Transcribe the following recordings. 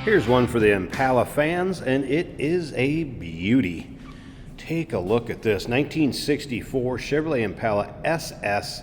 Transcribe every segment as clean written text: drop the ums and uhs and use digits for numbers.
Here's one for the Impala fans, and it is a beauty. Take a look at this 1964 Chevrolet Impala SS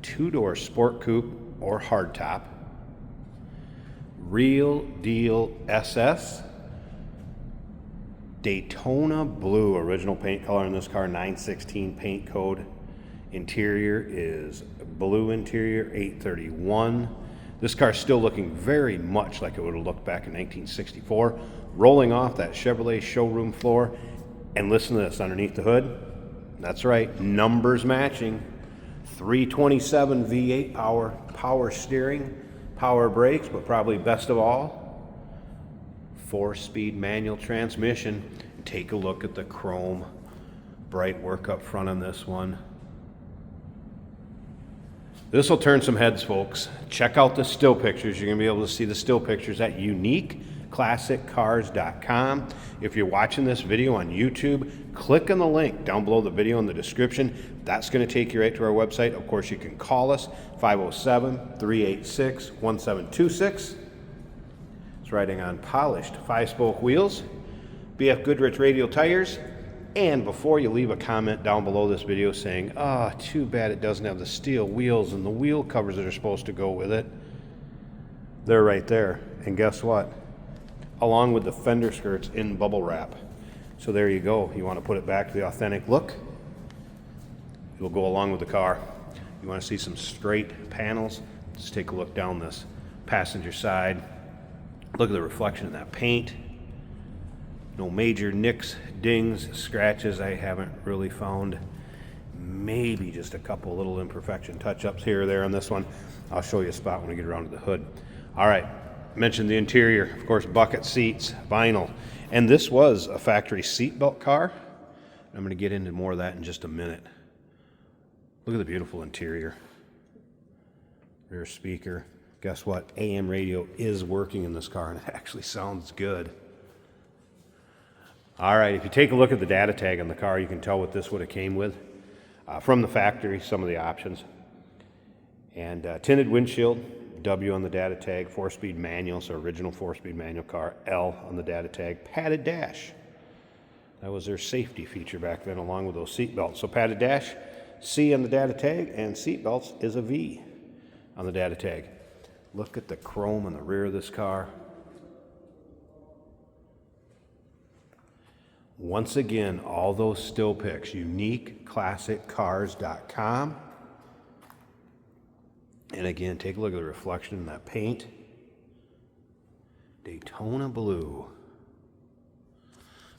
two-door sport coupe or hardtop. Real deal SS. Daytona blue, original paint color in this car, 916 paint code. Interior is blue interior, 831. This car is still looking very much like it would have looked back in 1964. Rolling off that Chevrolet showroom floor. And listen to this, underneath the hood. That's right, numbers matching. 327 V8 power, power steering, power brakes, but probably best of all, 4-speed manual transmission. Take a look at the chrome bright work up front on this one. This will turn some heads, folks. Check out the still pictures. You're going to be able to see the still pictures at uniqueclassiccars.com. If you're watching this video on YouTube, click on the link down below the video in the description. That's going to take you right to our website. Of course, you can call us, 507-386-1726. It's riding on polished 5-spoke wheels, BF Goodrich radial tires. And before you leave a comment down below this video saying, "Ah, too bad it doesn't have the steel wheels and the wheel covers that are supposed to go with it," they're right there. And guess what? Along with the fender skirts in bubble wrap. So there you go. You want to put it back to the authentic look, it'll go along with the car. You want to see some straight panels, just take a look down this passenger side. Look at the reflection in that paint. No major nicks, dings, scratches I haven't really found. Maybe just a couple little imperfection touch-ups here or there on this one. I'll show you a spot when we get around to the hood. All right, mentioned the interior. Of course, bucket seats, vinyl. And this was a factory seatbelt car. I'm going to get into more of that in just a minute. Look at the beautiful interior. Rear speaker. Guess what? AM radio is working in this car, and it actually sounds good. All right, if you take a look at the data tag on the car, you can tell what this would have came with. From the factory, some of the options. And tinted windshield, W on the data tag, 4-speed manual, so original 4-speed manual car, L on the data tag, padded dash. That was their safety feature back then, along with those seat belts. So padded dash, C on the data tag, and seat belts is a V on the data tag. Look at the chrome on the rear of this car. Once again, all those still pics, uniqueclassiccars.com. And again, take a look at the reflection in that paint. Daytona blue.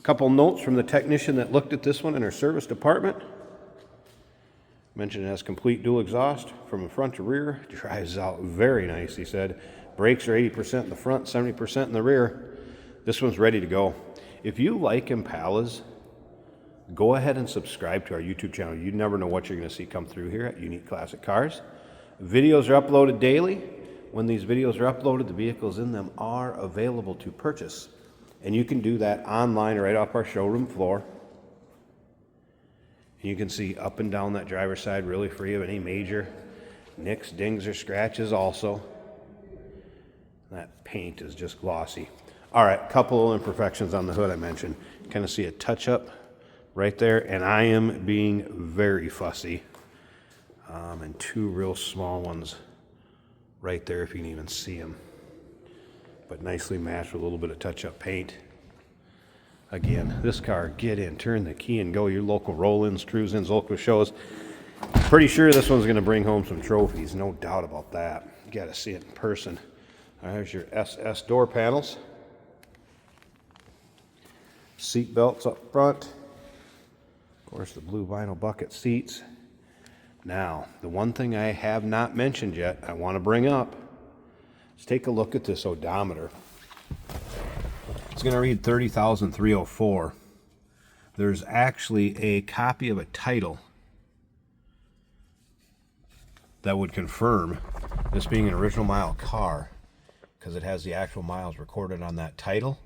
A couple notes from the technician that looked at this one in our service department. Mentioned it has complete dual exhaust from the front to rear. Drives out very nice, he said. Brakes are 80% in the front, 70% in the rear. This one's ready to go. If you like Impalas, go ahead and subscribe to our YouTube channel. You never know what you're going to see come through here at Unique Classic Cars. Videos are uploaded daily. When these videos are uploaded, the vehicles in them are available to purchase. And you can do that online right off our showroom floor. And you can see up and down that driver's side really free of any major nicks, dings, or scratches also. That paint is just glossy. All right, a couple of imperfections on the hood I mentioned. Kind of see a touch-up right there, and I am being very fussy. And two real small ones right there, if you can even see them. But nicely matched with a little bit of touch-up paint. Again, this car, get in, turn the key, and go. Your local roll-ins, cruise-ins, local shows. Pretty sure this one's going to bring home some trophies, no doubt about that. You got to see it in person. There's your SS door panels. Seat belts up front. Of course, the blue vinyl bucket seats. Now, the one thing I have not mentioned yet, I want to bring up, is take a look at this odometer. It's going to read 30,304. There's actually a copy of a title that would confirm this being an original mile car, because it has the actual miles recorded on that title.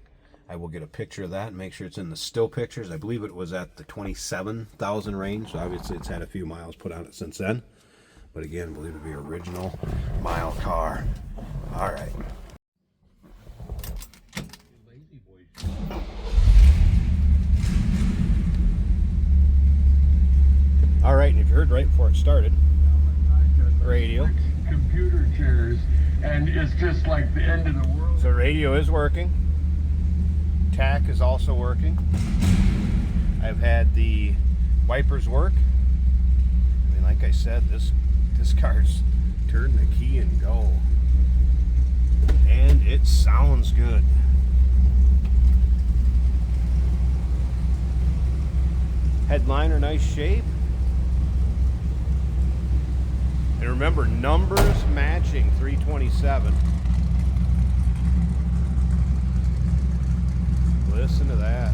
I will get a picture of that and make sure it's in the still pictures. I believe it was at the 27,000 range, so obviously it's had a few miles put on it since then. But again, I believe it to be an original mile car. All right. All right, and if you heard right before it started, radio. Computer chairs, and it's just like the end of the world. So radio is working. TAC is also working. I've had the wipers work. I mean, like I said, this car's turn the key and go. And it sounds good. Headliner, nice shape. And remember, numbers matching 327. Listen to that.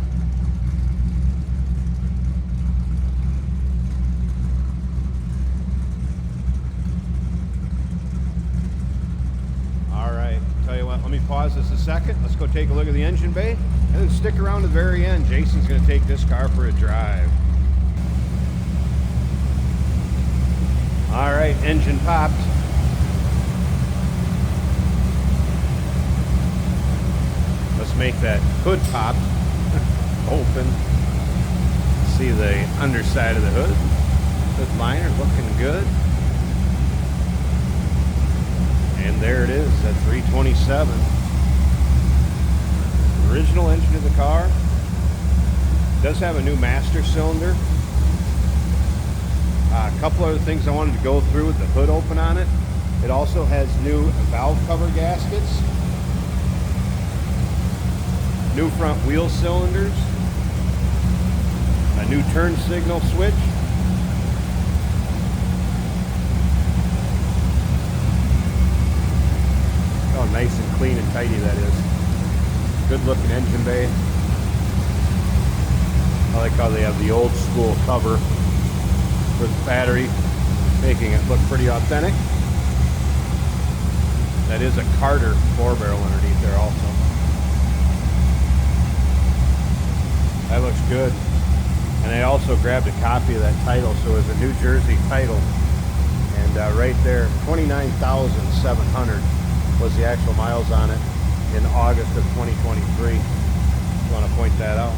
All right, tell you what, let me pause this a second. Let's go take a look at the engine bay and then stick around to the very end. Jason's going to take this car for a drive. All right, engine popped. Let's make that hood pop open. See the underside of the hood. Hood liner looking good. And there it is at 327. Original engine of the car. Does have a new master cylinder. A couple other things I wanted to go through with the hood open on it. It also has new valve cover gaskets, new front wheel cylinders, a new turn signal switch, oh, nice and clean and tidy that is. Good looking engine bay. I like how they have the old school cover for the battery, making it look pretty authentic. That is a Carter 4-barrel underneath there also. That looks good. And I also grabbed a copy of that title, so it's a New Jersey title. And right there, 29,700 was the actual miles on it in August of 2023. Just want to point that out.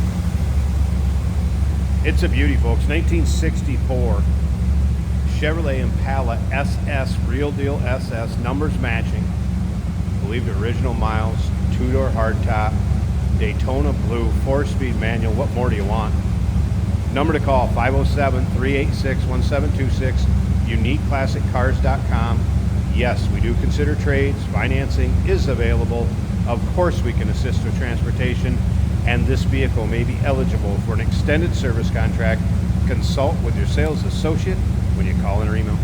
It's a beauty, folks. 1964 Chevrolet Impala SS, real deal SS, numbers matching. I believe the original miles, 2-door hardtop, Daytona blue, 4-speed manual. What more do you want? Number to call, 507-386-1726, uniqueclassiccars.com. Yes, we do consider trades. Financing is available. Of course, we can assist with transportation. And this vehicle may be eligible for an extended service contract. Consult with your sales associate when you call in or email.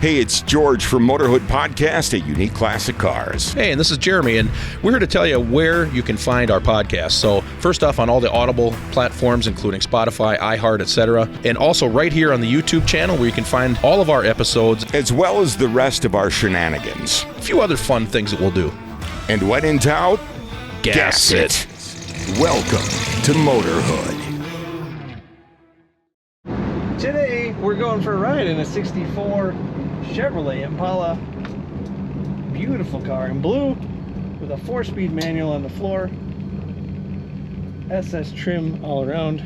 Hey, it's George from Motorhood Podcast at Unique Classic Cars. Hey, and this is Jeremy, and we're here to tell you where you can find our podcast. So first off, on all the Audible platforms, including Spotify, iHeart, etc., and also right here on the YouTube channel where you can find all of our episodes, as well as the rest of our shenanigans. A few other fun things that we'll do. And when in doubt, gas it. Welcome to Motorhood. Today, we're going for a ride in a 64 Chevrolet Impala. Beautiful car in blue with a 4-speed manual on the floor. SS trim all around.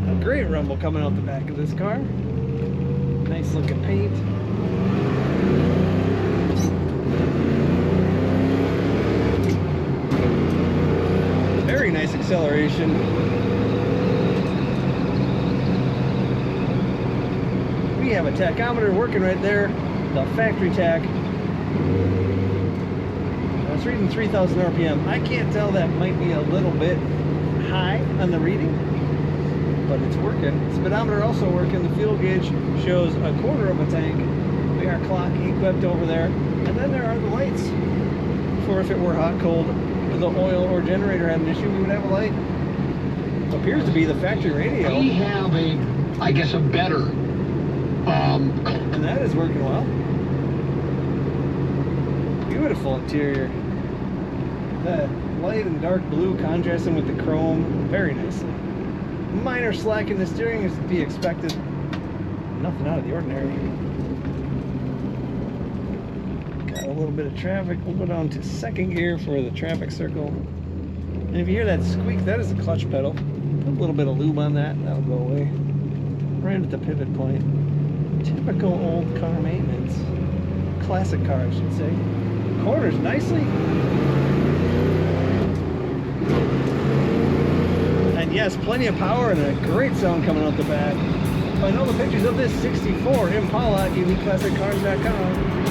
A great rumble coming out the back of this car. Nice looking paint. Very nice acceleration. We have a tachometer working right there, the factory tach. It's reading 3,000 RPM. I can't tell, that might be a little bit high on the reading, but it's working. Speedometer also working. The fuel gauge shows a quarter of a tank. We got clock equipped over there. And then there are the lights for if it were hot, cold, the oil or generator had an issue, we would have a light. Appears to be the factory radio. We have I guess a better and that is working well. Beautiful interior. That light and dark blue contrasting with the chrome very nicely. Minor slack in the steering is to be expected. Nothing out of the ordinary. Got a little bit of traffic. We'll go down to second gear for the traffic circle. And if you hear that squeak, that is the clutch pedal. Put a little bit of lube on that, that'll go away. Right at the pivot point. Typical old car maintenance. Classic car, I should say. Corners nicely. And yes, plenty of power and a great sound coming out the back. Find all the pictures of this 64 Impala at EliteClassicCars.com.